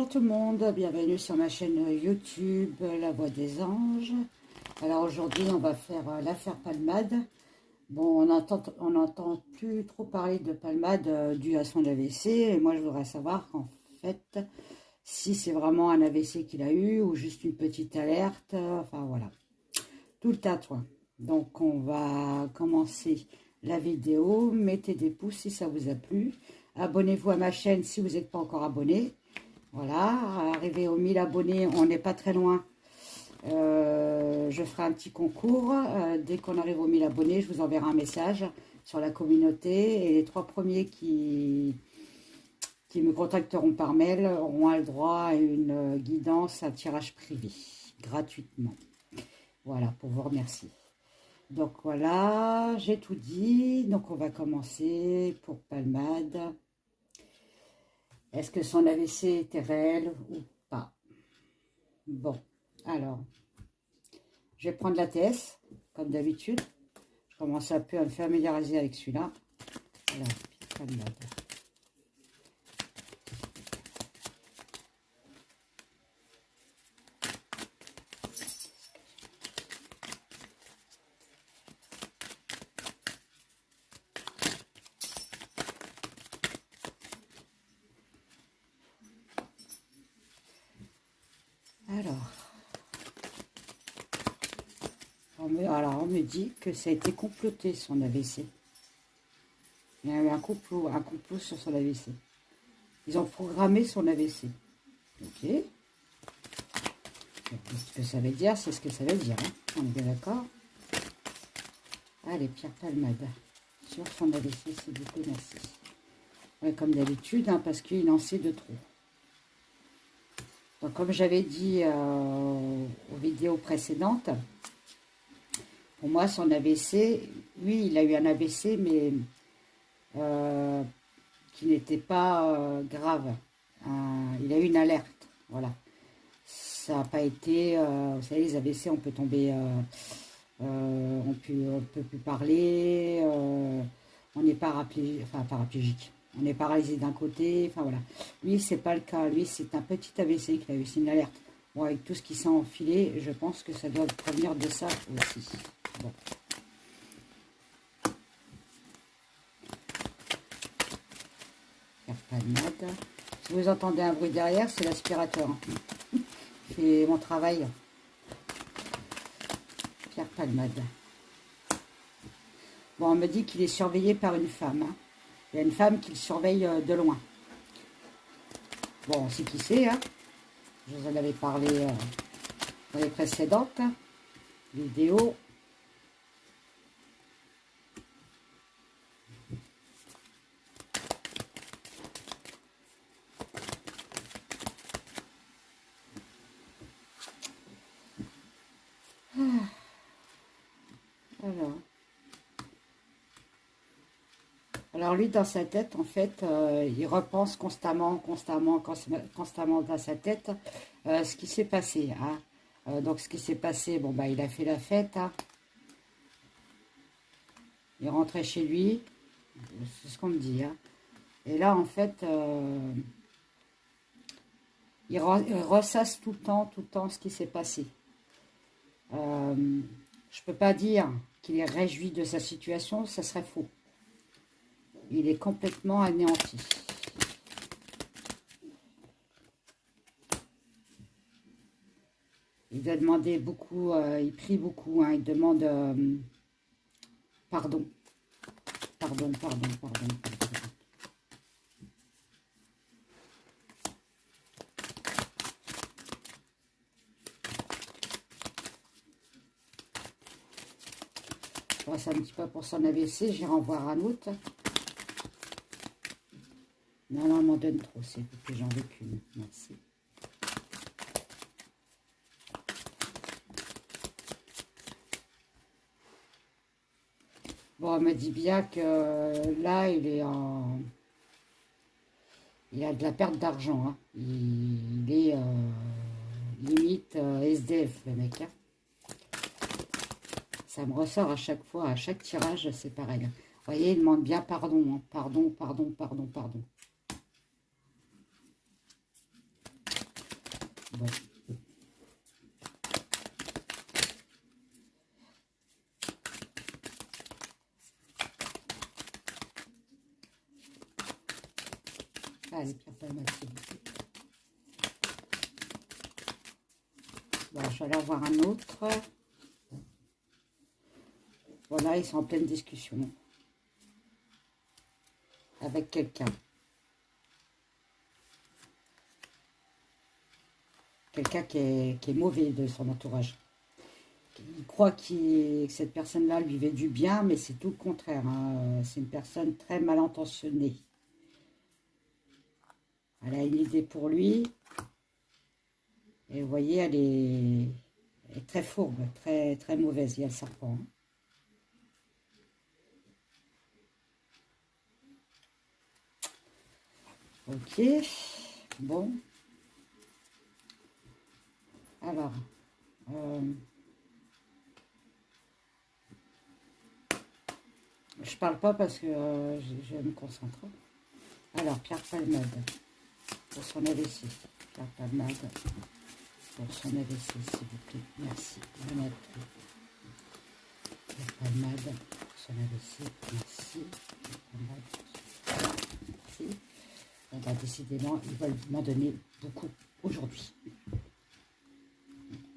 Bonjour tout le monde, bienvenue sur ma chaîne YouTube La Voix des Anges. Alors aujourd'hui on va faire l'affaire Palmade. Bon, on n'entend plus trop parler de Palmade dû à son AVC. Et moi je voudrais savoir en fait si c'est vraiment un AVC qu'il a eu ou juste une petite alerte. Enfin voilà, tout le tatouage. Donc on va commencer la vidéo. Mettez des pouces si ça vous a plu. Abonnez-vous à ma chaîne si vous n'êtes pas encore abonné. Voilà, arrivé aux 1000 abonnés, on n'est pas très loin. Je ferai un petit concours. Dès qu'on arrive aux 1000 abonnés, je vous enverrai un message sur la communauté. Et les 3 premiers qui me contacteront par mail auront le droit à une guidance, un tirage privé, gratuitement. Voilà, pour vous remercier. Donc voilà, j'ai tout dit. Donc on va commencer pour Palmade. Est-ce que son AVC était réel ou pas? Bon, alors, je vais prendre la TS, comme d'habitude. Je commence un peu à me familiariser avec celui-là. Alors, Palmade. Alors, on me dit que ça a été comploté, son AVC. Il y a eu un complot sur son AVC. Ils ont programmé son AVC. Ok. Ce que ça veut dire, c'est ce que ça veut dire. Hein. On est bien d'accord? Allez, Pierre Palmade. Sur son AVC, s'il vous plaît, merci. Ouais, comme d'habitude, hein, parce qu'il en sait de trop. Donc, comme j'avais dit aux vidéos précédentes, pour moi, son AVC, oui, il a eu un AVC, mais qui n'était pas grave. Il a eu une alerte, voilà. Ça n'a pas été, vous savez, les AVC, on peut tomber, on peut plus parler, on n'est pas paraplégique. On est paralysé d'un côté, enfin voilà. Lui, c'est pas le cas. Lui, c'est un petit AVC qu'il a eu, c'est une alerte. Bon, avec tout ce qui s'est enfilé, je pense que ça doit provenir de ça aussi. Bon. Palmade. Si vous entendez un bruit derrière, c'est l'aspirateur. Qui fait mon travail. Pierre Palmade. Bon, on me dit qu'il est surveillé par une femme. Hein. Il y a une femme qui le surveille de loin. Bon, on sait qui c'est. Hein. Je vous en avais parlé dans les précédentes vidéos. Alors lui, dans sa tête, en fait, il repense constamment dans sa tête ce qui s'est passé. Hein. Donc ce qui s'est passé, bon, bah, il a fait la fête. Hein. Il rentrait chez lui, c'est ce qu'on me dit. Hein. Et là, en fait, il ressasse tout le temps ce qui s'est passé. Je ne peux pas dire qu'il est réjoui de sa situation, ça serait faux. Il est complètement anéanti. Il doit demander beaucoup, il prie beaucoup, hein, il demande pardon. Pardon. Je passe un petit peu pour son AVC, j'irai en voir un autre. Non, on m'en donne trop, c'est que j'en veux qu'une. Merci. Bon, on me dit bien que là, il est en... Il a de la perte d'argent. Hein. Il est limite SDF, le mec. Hein. Ça me ressort à chaque fois, à chaque tirage, c'est pareil. Vous voyez, il demande bien pardon. Hein. Pardon. Bon. Allez, Pierre Palmade, s'il vous plaît. Bon, je vais aller en voir un autre. Voilà, ils sont en pleine discussion avec quelqu'un. Quelqu'un qui est mauvais de son entourage. Il croit que cette personne-là lui fait du bien, mais c'est tout le contraire. Hein. C'est une personne très mal intentionnée. Elle a une idée pour lui. Et vous voyez, elle est très fourbe, très, très mauvaise. Il y a le serpent. Hein. Ok. Bon. Alors. Je parle pas parce que je vais me concentrer. Alors, Pierre Palmade, pour son AVC. Pierre Palmade, pour son AVC, s'il vous plaît. Merci. Pierre Palmade, pour son AVC. Merci. Pierre Palmade, merci. On va décidément, ils veulent m'en donner beaucoup aujourd'hui.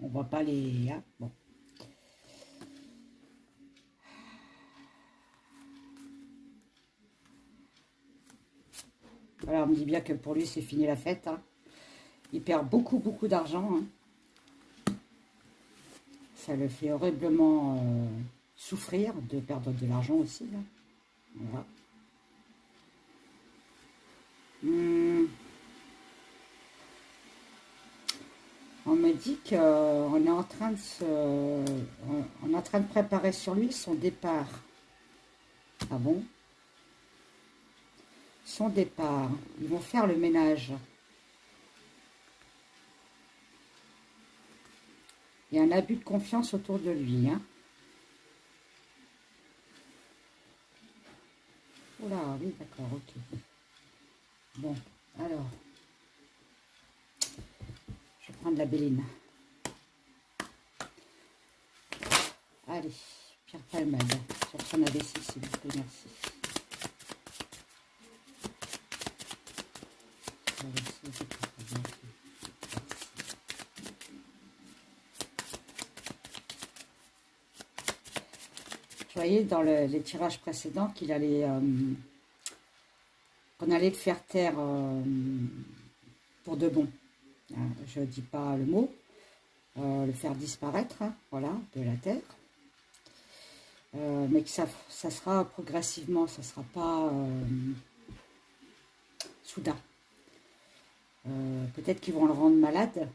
On va pas les... Hein, bon. Voilà, on me dit bien que pour lui, c'est fini la fête. Hein. Il perd beaucoup, beaucoup d'argent. Hein. Ça le fait horriblement souffrir de perdre de l'argent aussi. Là. Voilà. On me dit qu'on est en train on est en train de préparer sur lui son départ. Ah bon? Son départ. Ils vont faire le ménage. Il y a un abus de confiance autour de lui. Hein. Oula, oui, d'accord, ok. Bon, alors. Je vais prendre la béline. Allez, Pierre Palmade, sur son AVC, s'il vous plaît, merci. Je voyais dans les tirages précédents qu'il allait, qu'on allait le faire taire pour de bon. Je ne dis pas le mot. Le faire disparaître, hein, voilà, de la terre. Mais que ça sera progressivement, ça ne sera pas soudain. Peut-être qu'ils vont le rendre malade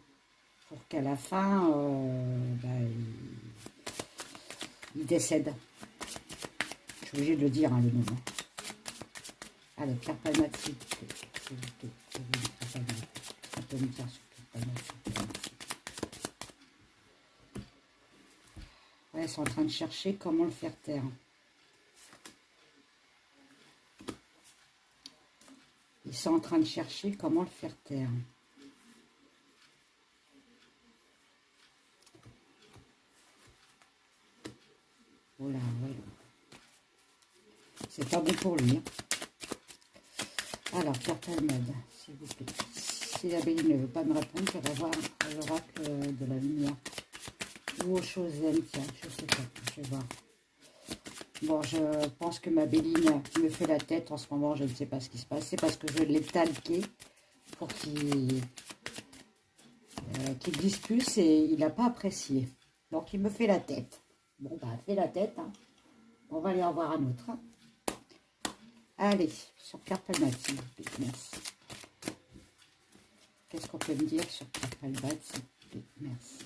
pour qu'à la fin, il décède. Je suis obligée de le dire, hein, le nom. Hein. Allez, Pierre Palmade, s'il vous plaît. S'il vous plaît. On peut me dire sur Pierre Palmade. Ouais, ils sont en train de chercher comment le faire taire. Ils sont en train de chercher comment le faire taire. Voilà, voilà. C'est pas bon pour lui. Hein. Alors, Pierre Palmade, s'il vous plaît. Si la Béline ne veut pas me répondre, je vais voir l'oracle de la lumière. Ou aux choses zen, tiens, je sais pas, je vais voir. Bon, je pense que ma Béline me fait la tête en ce moment, je ne sais pas ce qui se passe. C'est parce que je l'ai talqué pour qu'il dise plus et il n'a pas apprécié. Donc, il me fait la tête. Bon, bah, fait la tête. Hein. On va aller en voir un autre. Hein. Allez, sur Pierre Palmade, s'il vous plaît. Merci. Qu'est-ce qu'on peut me dire sur Pierre Palmade, s'il vous plaît? Merci.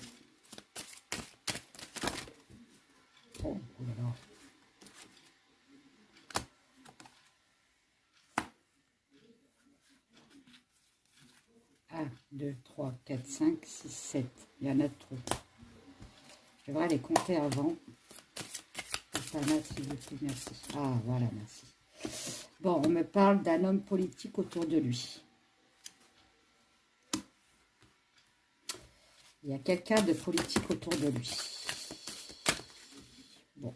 Oh, oh là là. 1, 2, 3, 4, 5, 6, 7. Il y en a trop. Je devrais les compter avant. Palmade, s'il vous plaît, merci. Ah, voilà, merci. Bon, on me parle d'un homme politique autour de lui. Il y a quelqu'un de politique autour de lui. Bon.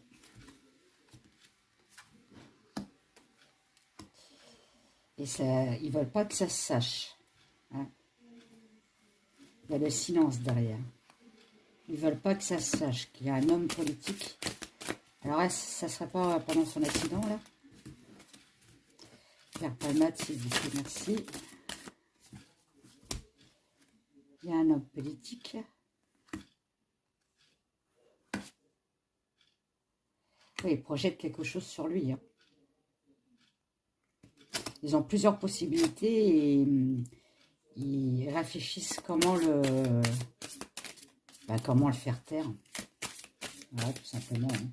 Et ça, ils ne veulent pas que ça se sache. Hein. Il y a le silence derrière. Ils ne veulent pas que ça se sache qu'il y a un homme politique. Alors, ça ne serait pas pendant son accident, là? Pierre Palmade, s'il vous plaît, merci. Il y a un homme politique. Oui, il projette quelque chose sur lui. Hein. Ils ont plusieurs possibilités et ils réfléchissent comment comment le faire taire. Voilà, tout simplement. Hein.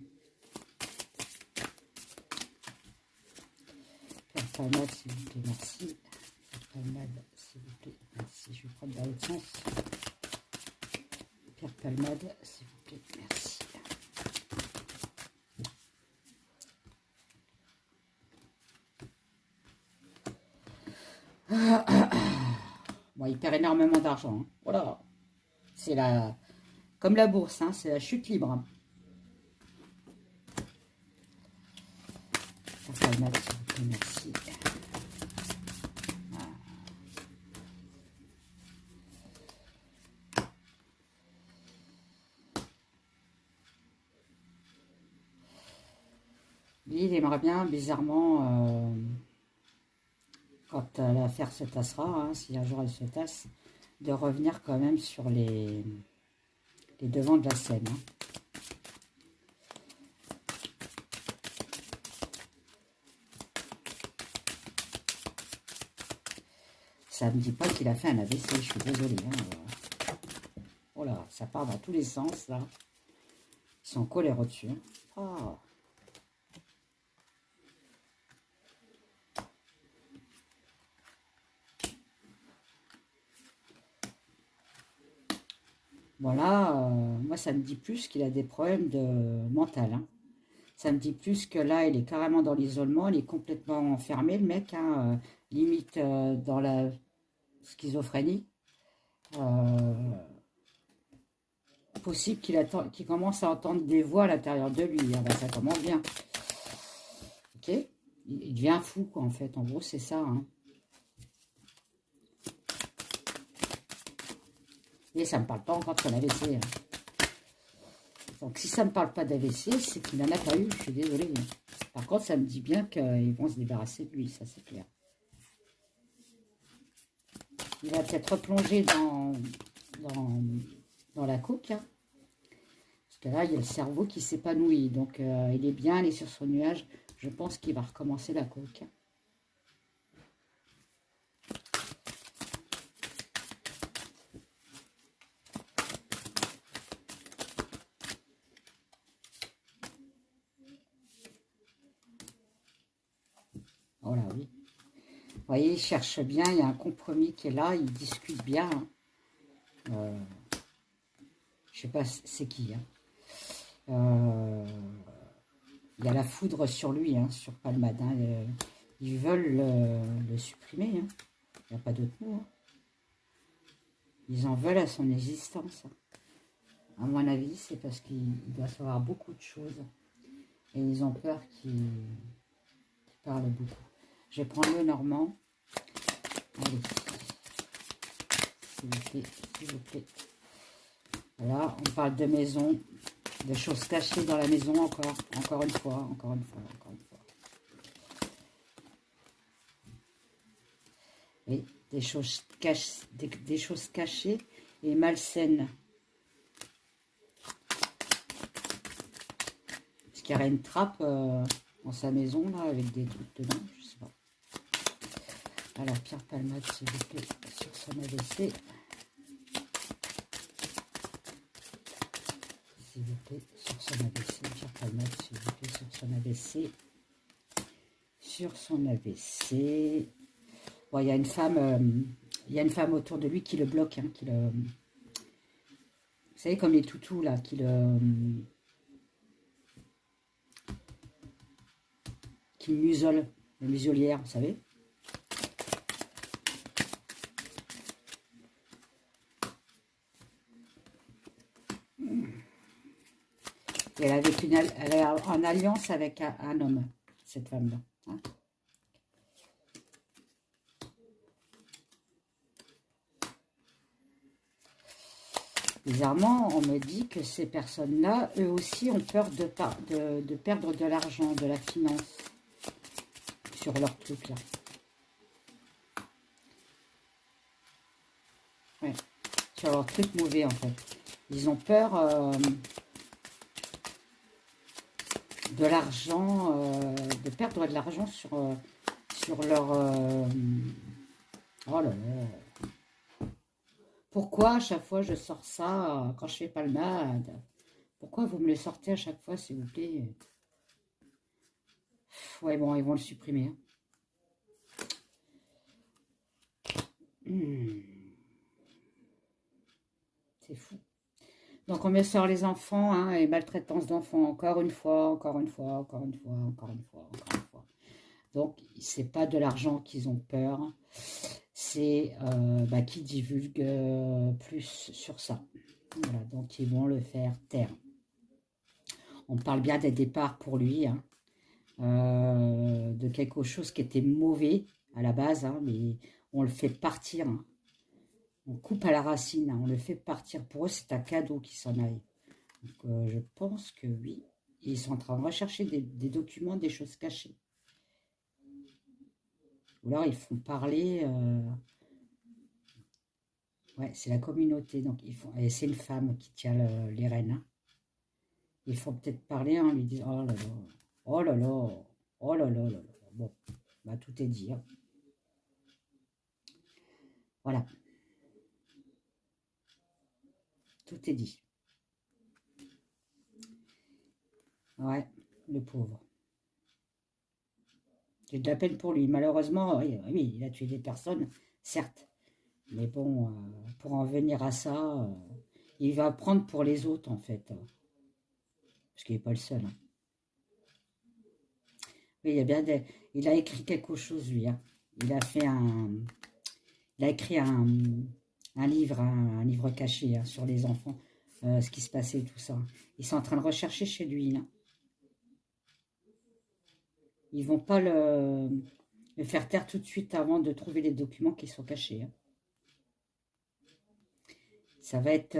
Pierre Palmade, s'il vous plaît, merci. Pierre Palmade, s'il vous plaît, merci. Je vais prendre dans l'autre sens. Pierre Palmade, s'il vous plaît, merci. Bon, il perd énormément d'argent. Hein. Voilà. C'est comme la bourse, hein, c'est la chute libre. Hein. Palmade, s'il vous plaît, merci. Voilà. Lui, il aimerait bien, bizarrement, quand l'affaire se tassera, hein, si un jour elle se tasse, de revenir quand même sur les devants de la scène. Hein. Ça ne me dit pas qu'il a fait un AVC, je suis désolée. Hein. Oh là, ça part dans tous les sens, là. Ils sont coléreux dessus. Hein. Oh. Voilà, moi ça me dit plus qu'il a des problèmes de mental. Hein. Ça me dit plus que là, il est carrément dans l'isolement, il est complètement enfermé, le mec, hein, limite dans la schizophrénie. Possible qu'il commence à entendre des voix à l'intérieur de lui. Ah ben, ça commence bien. Ok, il devient fou, quoi, en fait. En gros, c'est ça. Hein. Et ça ne me parle pas encore de son AVC. Hein. Donc, si ça ne me parle pas d'AVC, c'est qu'il n'en a pas eu. Je suis désolée. Hein. Par contre, ça me dit bien qu'ils vont se débarrasser de lui. Ça, c'est clair. Il va peut-être replonger dans la coke. Hein. Parce que là, il y a le cerveau qui s'épanouit. Donc, il est bien, il est sur son nuage. Je pense qu'il va recommencer la coke. Oh là, oui. Vous voyez, il cherche bien, il y a un compromis qui est là, il discute bien. Hein. Je sais pas c'est qui. Hein. Il y a la foudre sur lui, hein, sur Palmade. Hein. Ils veulent le supprimer. Hein. Il n'y a pas d'autre mot. Hein. Ils en veulent à son existence. Hein. À mon avis, c'est parce qu'il doit savoir beaucoup de choses. Et ils ont peur qu'il parle beaucoup. Je vais prendre le Normand. Allez. S'il vous plaît, s'il vous plaît. Voilà, on parle de maison, de choses cachées dans la maison encore une fois, encore une fois. Et des choses cachées et malsaines. Est-ce qu'il y aurait une trappe dans sa maison, là, avec des trucs dedans? Je sais pas. Alors, Pierre Palmade, s'il vous plaît, sur son AVC. S'il vous plaît, sur son AVC. Pierre Palmade, s'il vous plaît, sur son AVC. Sur son AVC. Bon, il y a une femme autour de lui qui le bloque, hein, vous savez, comme les toutous, là, qui musole, la muselière, vous savez. Et elle est en alliance avec un homme, cette femme-là. Hein. Bizarrement, on me dit que ces personnes-là, eux aussi, ont peur de perdre de l'argent, de la finance sur leur truc là. Ouais, sur leur truc mauvais en fait. Ils ont peur de l'argent, de perdre de l'argent sur leur... oh là là. Pourquoi à chaque fois je sors ça quand je fais palmade? Pourquoi vous me le sortez à chaque fois, s'il vous plaît? Ouais, bon, ils vont le supprimer. Hein. C'est fou. Donc, on met sur les enfants hein, et maltraitance d'enfants, encore une fois, encore une fois, encore une fois, encore une fois, encore une fois. Donc, c'est pas de l'argent qu'ils ont peur, c'est qu'ils divulguent plus sur ça. Voilà, donc ils vont le faire taire. On parle bien des départs pour lui, hein, de quelque chose qui était mauvais à la base, hein, mais on le fait partir. Hein. On coupe à la racine, hein, on le fait partir. Pour eux, c'est un cadeau qui s'en aille. Donc, je pense que oui. Ils sont en train de rechercher des documents, des choses cachées. Ou alors, ils font parler... Ouais, c'est la communauté. Donc, et c'est une femme qui tient les rênes. Hein. Ils font peut-être parler en lui disant, oh là là, oh là là, oh là là là là. Bon, bah, tout est dit. Hein. Voilà. Tout est dit. Ouais, le pauvre. J'ai de la peine pour lui. Malheureusement, oui, il a tué des personnes, certes. Mais bon, pour en venir à ça, il va prendre pour les autres, en fait. Parce qu'il n'est pas le seul. Hein. Oui, il y a bien il a écrit quelque chose, lui. Hein. Il a fait il a écrit un livre, un livre caché hein, sur les enfants, ce qui se passait, tout ça. Ils sont en train de rechercher chez lui. Hein. Ils vont pas le faire taire tout de suite avant de trouver les documents qui sont cachés. Hein. Ça va être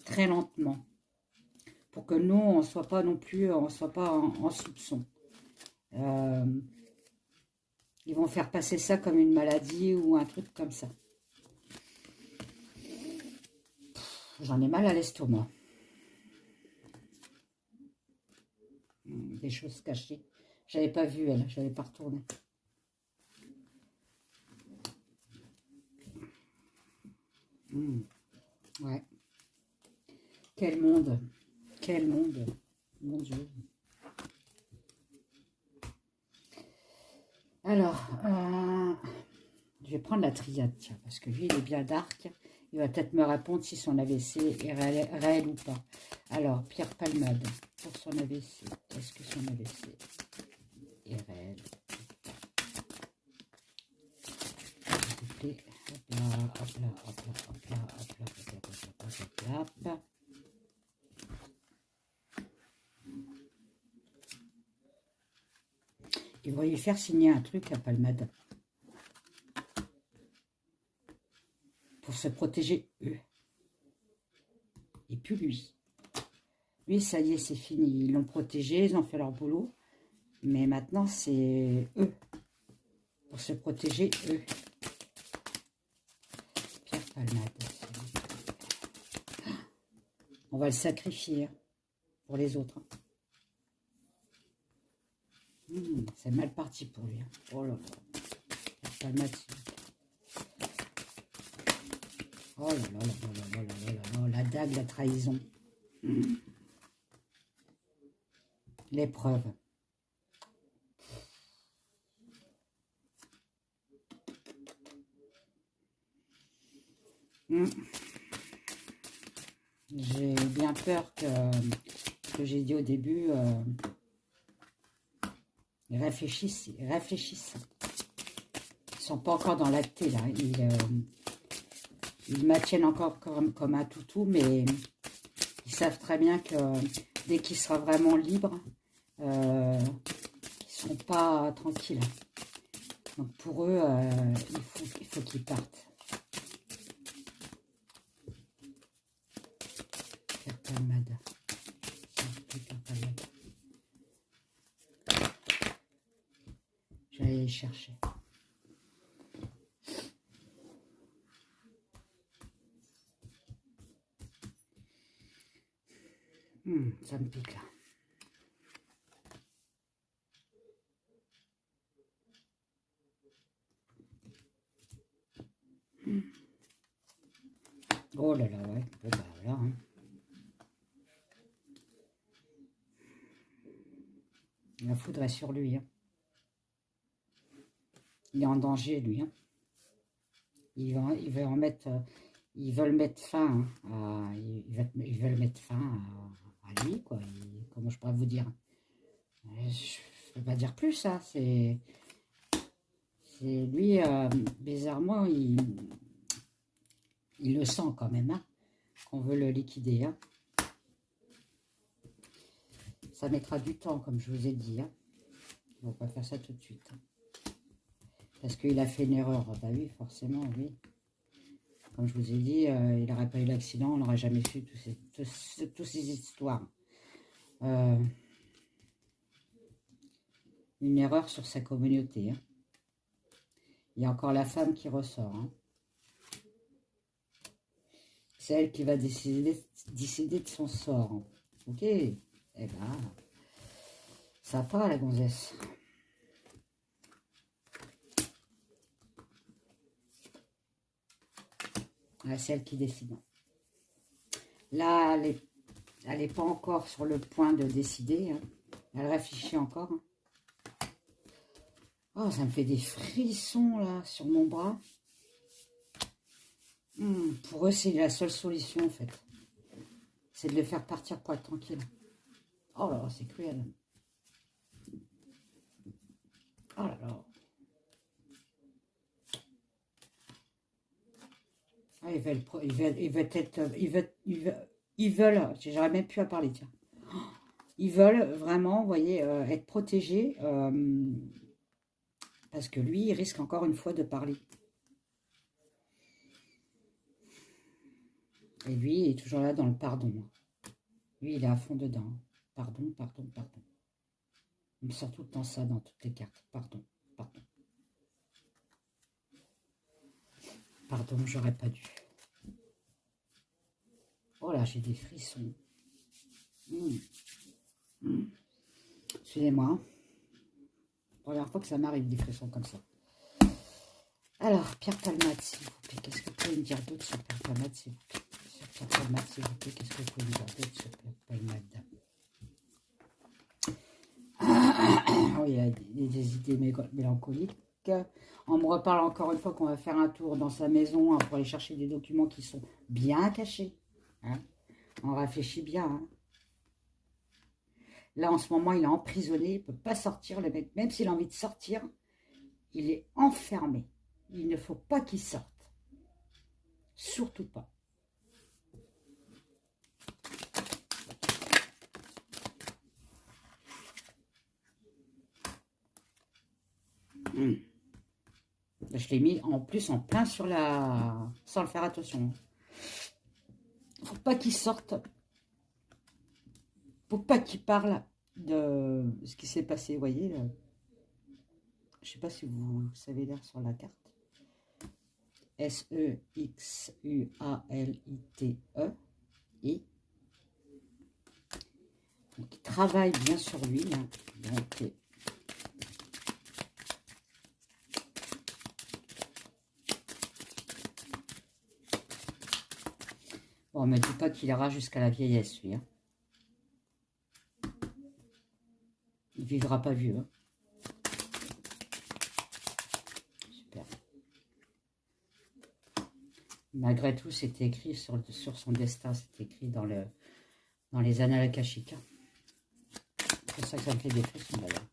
très lentement. Pour que nous, on ne soit pas non plus, on soit pas en soupçon. Ils vont faire passer ça comme une maladie ou un truc comme ça. J'en ai mal à l'estomac. Des choses cachées. J'avais pas vu elle, j'avais pas retourné. Ouais. Quel monde. Quel monde. Mon Dieu. Alors, je vais prendre la triade, tiens, parce que lui, il est bien dark. Il va peut-être me répondre si son AVC est réel ou pas. Alors, Pierre Palmade, pour son AVC, est-ce que son AVC est réel? S'il vous plaît. Hop là, hop là, hop là, hop là, hop là, hop là, hop là, hop là. Ils vont lui faire signer un truc à Palmade. Pour se protéger, eux. Et puis lui. Lui, ça y est, c'est fini. Ils l'ont protégé, ils ont fait leur boulot. Mais maintenant, c'est eux. Pour se protéger, eux. Pierre Palmade. On va le sacrifier pour les autres. C'est mal parti pour lui. Oh là là. Pierre Palmade. Oh là là là là là là là là. La dague, la trahison. L'épreuve. J'ai bien peur que j'ai dit au début, ils réfléchissent. Ils ne sont pas encore dans l'acté, là. Ils maintiennent encore comme un toutou, mais ils savent très bien que dès qu'il sera vraiment libre, ils ne seront pas tranquilles. Donc pour eux, il faut qu'ils partent. Faire palmade. J'allais les chercher. Ça me pique là. Oh là là, ouais. Bon bah voilà. Hein. La foudre est sur lui. Hein. Il est en danger, lui. Hein. Ils veulent en mettre, ils veulent mettre fin à, ils veulent mettre fin à lui, quoi. Comment je pourrais vous dire? Je ne peux pas dire plus, ça. C'est lui, bizarrement, il le sent quand même, hein, qu'on veut le liquider. Hein. Ça mettra du temps, comme je vous ai dit. Hein. On ne va pas faire ça tout de suite. Hein. Parce qu'il a fait une erreur. Bah oui, forcément, oui. Comme je vous ai dit, il n'aurait pas eu l'accident, on n'aurait jamais su toutes ces histoires. Une erreur sur sa communauté. Hein. Il y a encore la femme qui ressort. Hein. C'est elle qui va décider de son sort. Hein. Ok. Eh ben, ça part la gonzesse. C'est elle qui décide. Là, elle n'est pas encore sur le point de décider. Hein. Elle réfléchit encore. Hein. Oh, ça me fait des frissons là sur mon bras. Pour eux, c'est la seule solution en fait. C'est de le faire partir pour être tranquille. Oh là là, c'est cruel. Oh là là. Ah, ils veulent, j'aurais même plus à parler, tiens. Ils veulent vraiment, vous voyez, être protégés, parce que lui, il risque encore une fois de parler. Et lui, il est toujours là dans le pardon. Lui, il est à fond dedans. Pardon, pardon, pardon. Il me sort tout le temps ça dans toutes les cartes. Pardon, pardon. Pardon, j'aurais pas dû. Oh là, j'ai des frissons. Excusez-moi. Première fois que ça m'arrive des frissons comme ça. Alors, Pierre Palmade, s'il vous plaît. Qu'est-ce que vous pouvez me dire d'autre sur Pierre Palmade, s'il vous plaît? Sur Pierre Palmade, s'il vous plaît. Qu'est-ce que vous pouvez me dire d'autre sur Pierre Palmade? Oh, il y a des idées mélancoliques. On me reparle encore une fois qu'on va faire un tour dans sa maison hein, pour aller chercher des documents qui sont bien cachés. Hein. On réfléchit bien. Hein. Là, en ce moment, il est emprisonné. Il ne peut pas sortir, le mec. Même s'il a envie de sortir, il est enfermé. Il ne faut pas qu'il sorte. Surtout pas. Je l'ai mis en plus en plein sur la... sans le faire attention. Faut pas qu'il sorte. Faut pas qu'il parle de ce qui s'est passé. Vous voyez, là. Je sais pas si vous savez lire sur la carte. S-E-X-U-A-L-I-T-E. Et donc, il travaille bien sur lui. Là. Donc, bon, on ne me dit pas qu'il ira jusqu'à la vieillesse, lui. Hein. Il ne vivra pas vieux. Hein. Super. Malgré tout, c'était écrit sur son destin. C'était écrit dans les annales akashiques. Hein. C'est pour ça que ça me fait des frissons, d'ailleurs.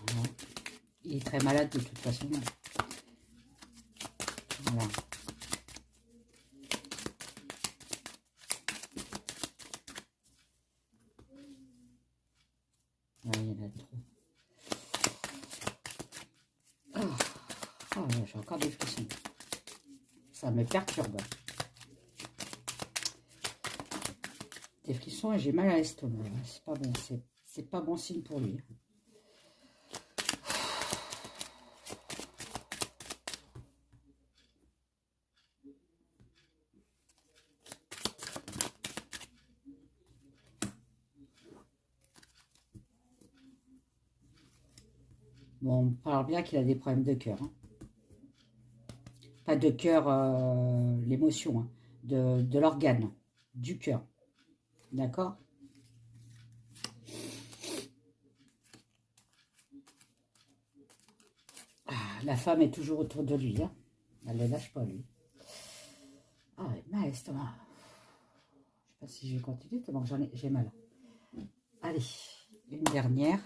Voilà. Il est très malade, de toute façon. Voilà. j'ai encore des frissons. Ça me perturbe. Des frissons et j'ai mal à l'estomac. C'est pas bon, c'est pas bon signe pour lui. Bon, on parle bien qu'il a des problèmes de cœur. Hein. Pas de cœur, l'émotion, hein, de l'organe, du cœur. D'accord? Ah, la femme est toujours autour de lui. Hein. Elle ne le lâche pas, lui. Ah, mal l'estomac. Je sais pas si je vais continuer, tellement que j'ai mal. Allez, une dernière.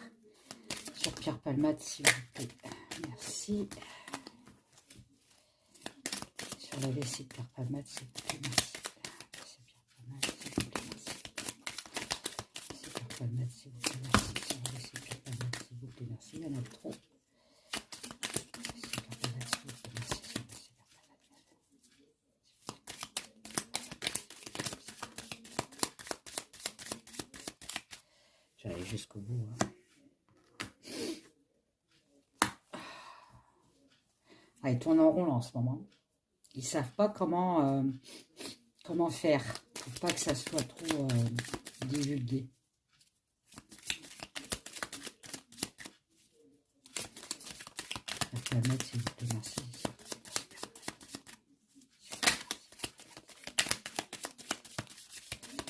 Sur Pierre Palmade, s'il vous plaît. Merci. Sur la vessie de Pierre Palmade, s'il vous plaît. Merci. C'est Pierre Palmade, s'il vous plaît. Merci. C'est Pierre Palmade, s'il vous plaît. Merci. Sur la vessie de Pierre Palmade, s'il vous plaît. Merci. Il y en a trop. C'est Pierre Palmade, s'il vous plaît. Merci. Sur la vessie de Pierre Palmade. J'allais jusqu'au bout. Hein. Ah, ils tournent en rond là, en ce moment. Ils ne savent pas comment faire pour pas que ça soit trop divulgué. Je vais la mettre, s'il vous plaît, merci.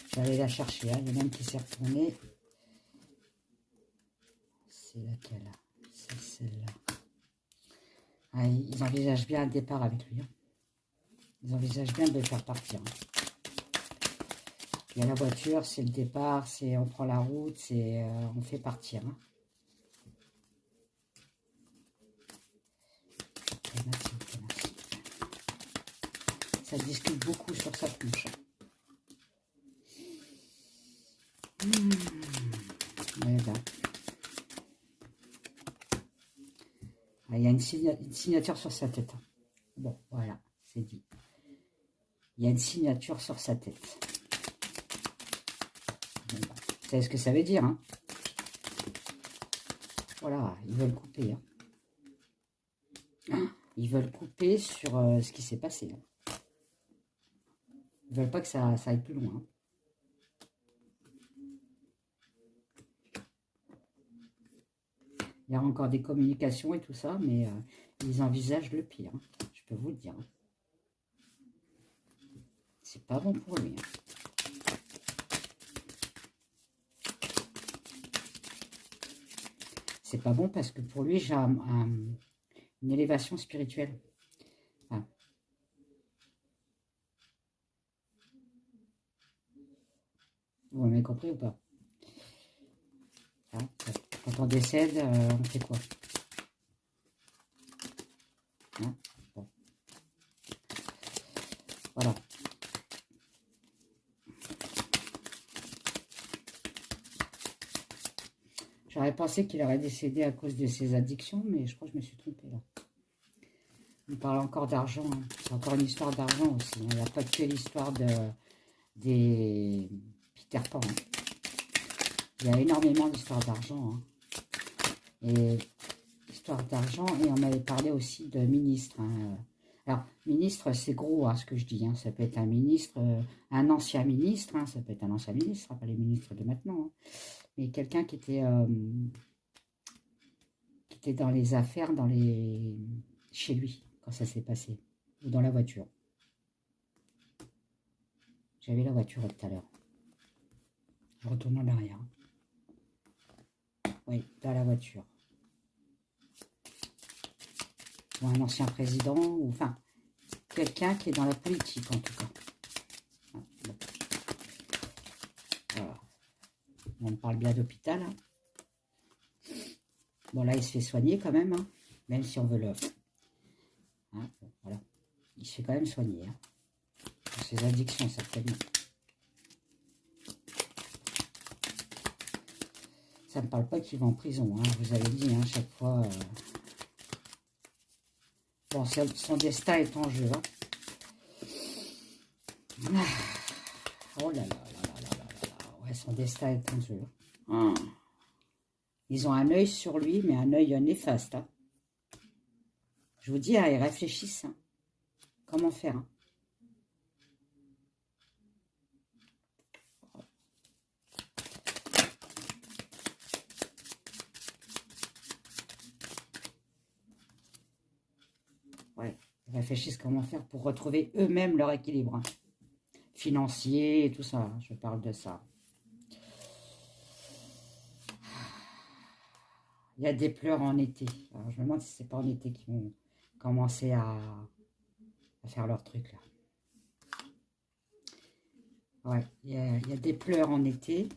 Je vais aller la chercher. Hein. Il y en a une qui s'est retournée. C'est laquelle? C'est celle-là. Ah, ils envisagent bien un départ avec lui. Hein. Ils envisagent bien de le faire partir. Hein. Il y a la voiture, c'est le départ, c'est on prend la route, c'est on fait partir. Hein. Merci, merci. Ça discute beaucoup sur sa touche. Ouais, ben. Il y a une signature sur sa tête. Bon, voilà, c'est dit. Il y a une signature sur sa tête. Bon, bah, vous savez ce que ça veut dire, hein? Voilà, ils veulent couper. Hein. Ils veulent couper sur ce qui s'est passé. Hein. Ils veulent pas que ça aille plus loin. Hein. Il y a encore des communications et tout ça, mais ils envisagent le pire. Hein. Je peux vous le dire. Hein. C'est pas bon pour lui. Hein. C'est pas bon parce que pour lui, j'ai une élévation spirituelle. Enfin, vous m'avez compris ou pas? Hein, quand on décède, on fait quoi? Hein, bon. Voilà. J'aurais pensé qu'il aurait décédé à cause de ses addictions, mais je crois que je me suis trompée là. On parle encore d'argent. Hein. C'est encore une histoire d'argent aussi. Hein. Il n'y a pas que l'histoire des Peter Pan. Hein. Il y a énormément d'histoires d'argent. Hein. Et histoire d'argent, et on m'avait parlé aussi de ministre. Hein. Alors, ministre, c'est gros hein, ce que je dis. Hein. Ça peut être un ministre, un ancien ministre. Hein. Ça peut être un ancien ministre, pas les ministres de maintenant. Hein. Mais quelqu'un qui était dans les affaires, chez lui, quand ça s'est passé. Ou dans la voiture. J'avais la voiture tout à l'heure. Je retourne en arrière. Oui, dans la voiture. Ou un ancien président, ou enfin, quelqu'un qui est dans la politique en tout cas. Bon. Voilà. On parle bien d'hôpital. Hein. Bon, là, il se fait soigner quand même, hein, même si on veut le... Hein, bon, voilà. Il se fait quand même soigner. Hein, pour ses addictions, certainement. Ça ne me parle pas qu'il va en prison. Hein, vous avez dit, hein, chaque fois... Bon, son destin est en jeu. Hein. Oh là là là là là là là. Ouais, son destin est en jeu. Hein. Ils ont un œil sur lui, mais un œil néfaste. Hein. Je vous dis, hein, ils réfléchissent. Hein. Comment faire hein. Ouais, ils réfléchissent comment faire pour retrouver eux-mêmes leur équilibre. Hein. Financier et tout ça. Je parle de ça. Il y a des pleurs en été. Alors, je me demande si c'est pas en été qu'ils vont commencer à faire leur truc là. Ouais, il y a des pleurs en été.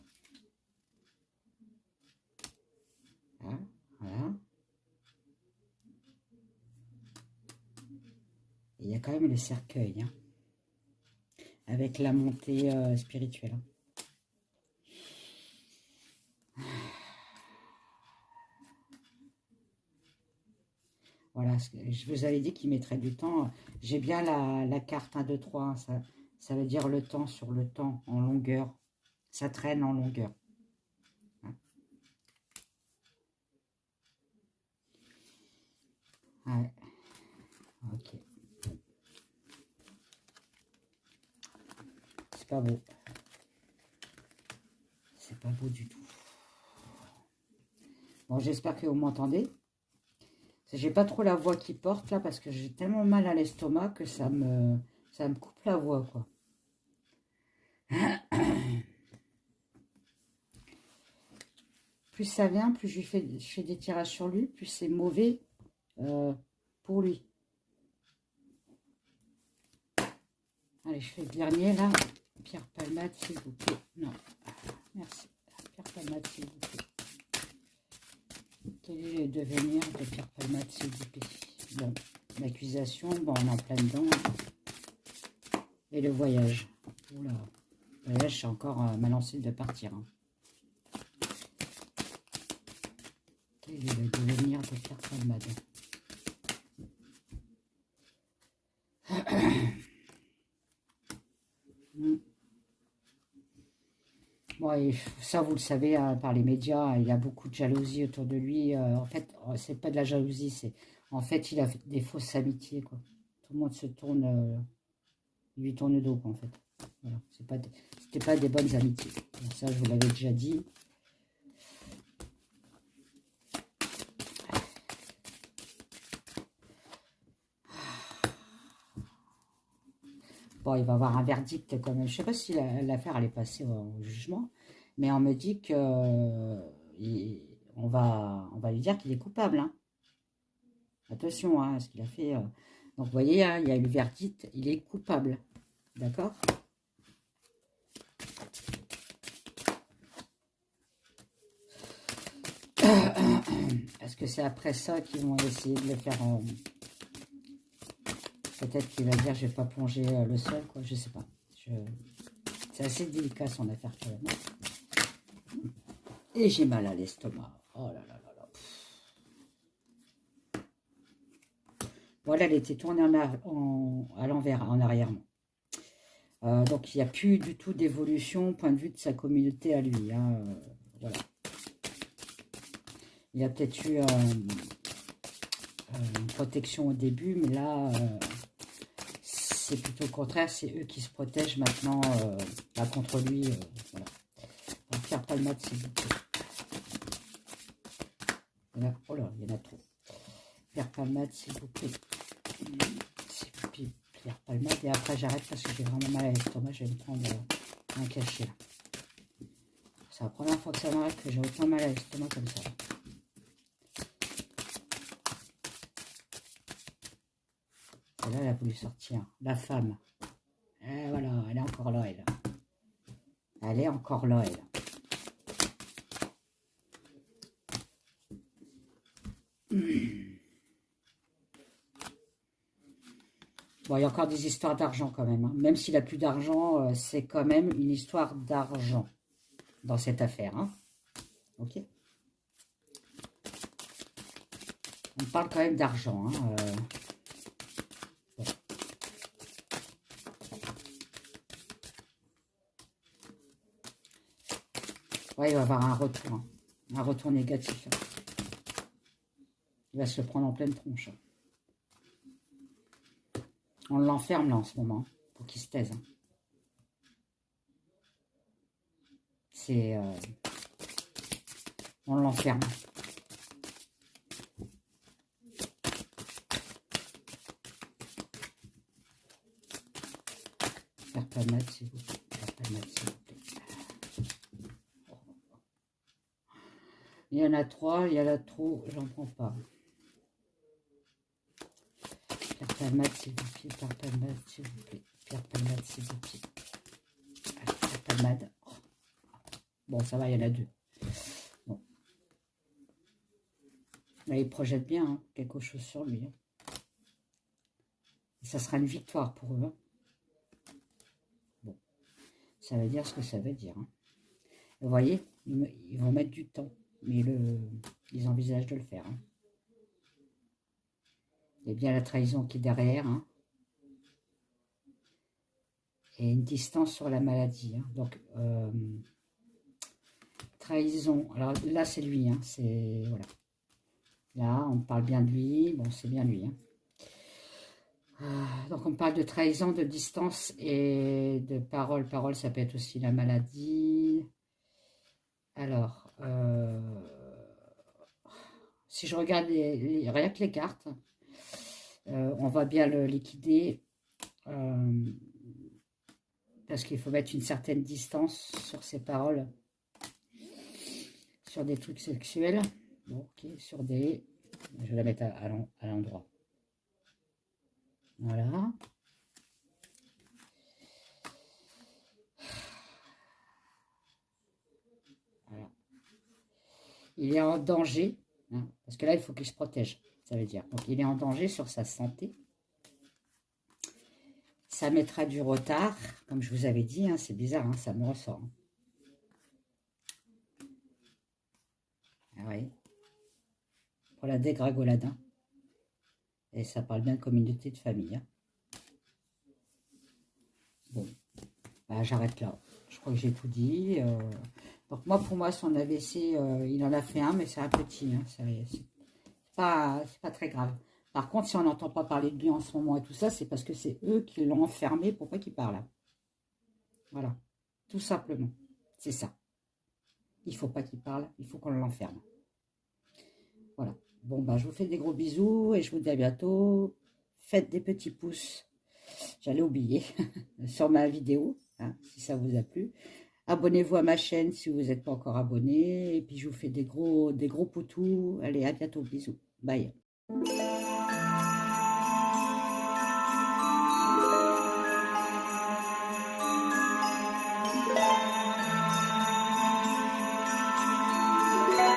Hein, voilà. Et il y a quand même le cercueil. Hein, avec la montée spirituelle. Hein. Voilà, je vous avais dit qu'il mettrait du temps. J'ai bien la carte 1, 2, 3. Hein, ça veut dire le temps sur le temps, en longueur. Ça traîne en longueur. Hein. Ouais. Ok. C'est pas beau. C'est pas beau du tout. Bon, j'espère que vous m'entendez. J'ai pas trop la voix qui porte là parce que j'ai tellement mal à l'estomac que ça me coupe la voix quoi. Plus ça vient, plus je fais des tirages sur lui, plus c'est mauvais pour lui. Allez, je fais le dernier là. Pierre Palmade, s'il vous plaît. Non, merci. Pierre Palmade, s'il vous plaît. Quel est le devenir de Pierre Palmade, s'il vous plaît? Bon, l'accusation, bon, on est en plein dedans. Et le voyage. Oula, le voyage, c'est encore ma lancée de partir. Hein. Quel est le devenir de Pierre Palmade? Bon, et ça, vous le savez, hein, par les médias, il y a beaucoup de jalousie autour de lui. En fait, c'est pas de la jalousie, c'est en fait, il a des fausses amitiés, quoi. Tout le monde se tourne, lui tourne le dos, quoi, en fait. Voilà, c'était pas des bonnes amitiés. Bon, ça, je vous l'avais déjà dit. Bon, il va avoir un verdict quand même. Je sais pas si l'affaire allait passer au jugement, mais on me dit que on va lui dire qu'il est coupable. Hein. Attention hein, à ce qu'il a fait. Donc, vous voyez, hein, il y a eu le verdict, il est coupable. D'accord? Est-ce que c'est après ça qu'ils vont essayer de le faire... Peut-être qu'il va dire, je vais pas plonger le sol, quoi. Je sais pas. C'est assez délicat, son affaire, quand même. Et j'ai mal à l'estomac. Oh là là là là. Voilà, elle était tournée à l'envers, en arrière. Donc, il n'y a plus du tout d'évolution au point de vue de sa communauté à lui. Hein, voilà. Il y a peut-être eu une protection au début, mais là, c'est plutôt le contraire. C'est eux qui se protègent maintenant contre lui. Voilà. Donc, Pierre Palmade, s'il vous plaît. Oh là, il y en a trop. Pierre Palmade, s'il vous plaît. Pierre Palmade. Et après, j'arrête parce que j'ai vraiment mal à l'estomac. Je vais me prendre un cachet. Là. C'est la première fois que ça m'arrête que j'ai autant mal à l'estomac comme ça. Et là, elle a voulu sortir. La femme. Et voilà, elle est encore là, elle. Elle est encore là, elle. Bon, il y a encore des histoires d'argent quand même. Hein. Même s'il n'a plus d'argent, c'est quand même une histoire d'argent dans cette affaire. Hein. Ok. On parle quand même d'argent. Hein. Ouais, il va avoir un retour négatif. Hein. Il va se le prendre en pleine tronche. Hein. On l'enferme là en ce moment, pour qu'il se taise. Hein. C'est... on l'enferme. Faire palmade, s'il vous plaît. Faire palmade, s'il vous plaît. Il y en a 3, il y en a trop, j'en prends pas. Faire palmade, s'il vous plaît. Faire palmade, s'il vous plaît. Faire palmade, s'il vous plaît. Allez, faire palmade. Oh. Bon, ça va, il y en a 2. Bon. Là, il projette bien hein, quelque chose sur lui. Hein. Ça sera une victoire pour eux. Hein. Bon, ça veut dire ce que ça veut dire. Hein. Vous voyez, ils vont mettre du temps, mais ils envisagent de le faire. Hein. Il y a bien la trahison qui est derrière. Hein. Et une distance sur la maladie. Hein. Donc, trahison. Alors là, c'est lui. Hein. C'est voilà. Là, on parle bien de lui. Bon, c'est bien lui. Hein. Donc, on parle de trahison, de distance et de parole. Parole, ça peut être aussi la maladie. Alors, si je regarde rien que les cartes, on va bien le liquider parce qu'il faut mettre une certaine distance sur ses paroles, sur des trucs sexuels. Bon, ok, sur des... Je vais la mettre à l'endroit. Voilà. Voilà. Il est en danger, hein, parce que là, il faut qu'il se protège, ça veut dire. Donc, il est en danger sur sa santé. Ça mettra du retard, comme je vous avais dit, hein, c'est bizarre, hein, ça me ressort. Hein. Ah oui. Pour la dégringolade. Hein. Et ça parle bien de communauté de famille. Hein. Bon, bah, j'arrête là. Je crois que j'ai tout dit. Donc moi, pour moi, son AVC, il en a fait un, mais c'est un petit. Hein, c'est pas très grave. Par contre, si on n'entend pas parler de lui en ce moment et tout ça, c'est parce que c'est eux qui l'ont enfermé pour pas qu'il parle. Voilà, tout simplement. C'est ça. Il faut pas qu'il parle, il faut qu'on l'enferme. Voilà. Bon, bah, je vous fais des gros bisous et je vous dis à bientôt. Faites des petits pouces. J'allais oublier sur ma vidéo, hein, si ça vous a plu. Abonnez-vous à ma chaîne si vous n'êtes pas encore abonné. Et puis, je vous fais des gros poutous. Allez, à bientôt. Bisous. Bye.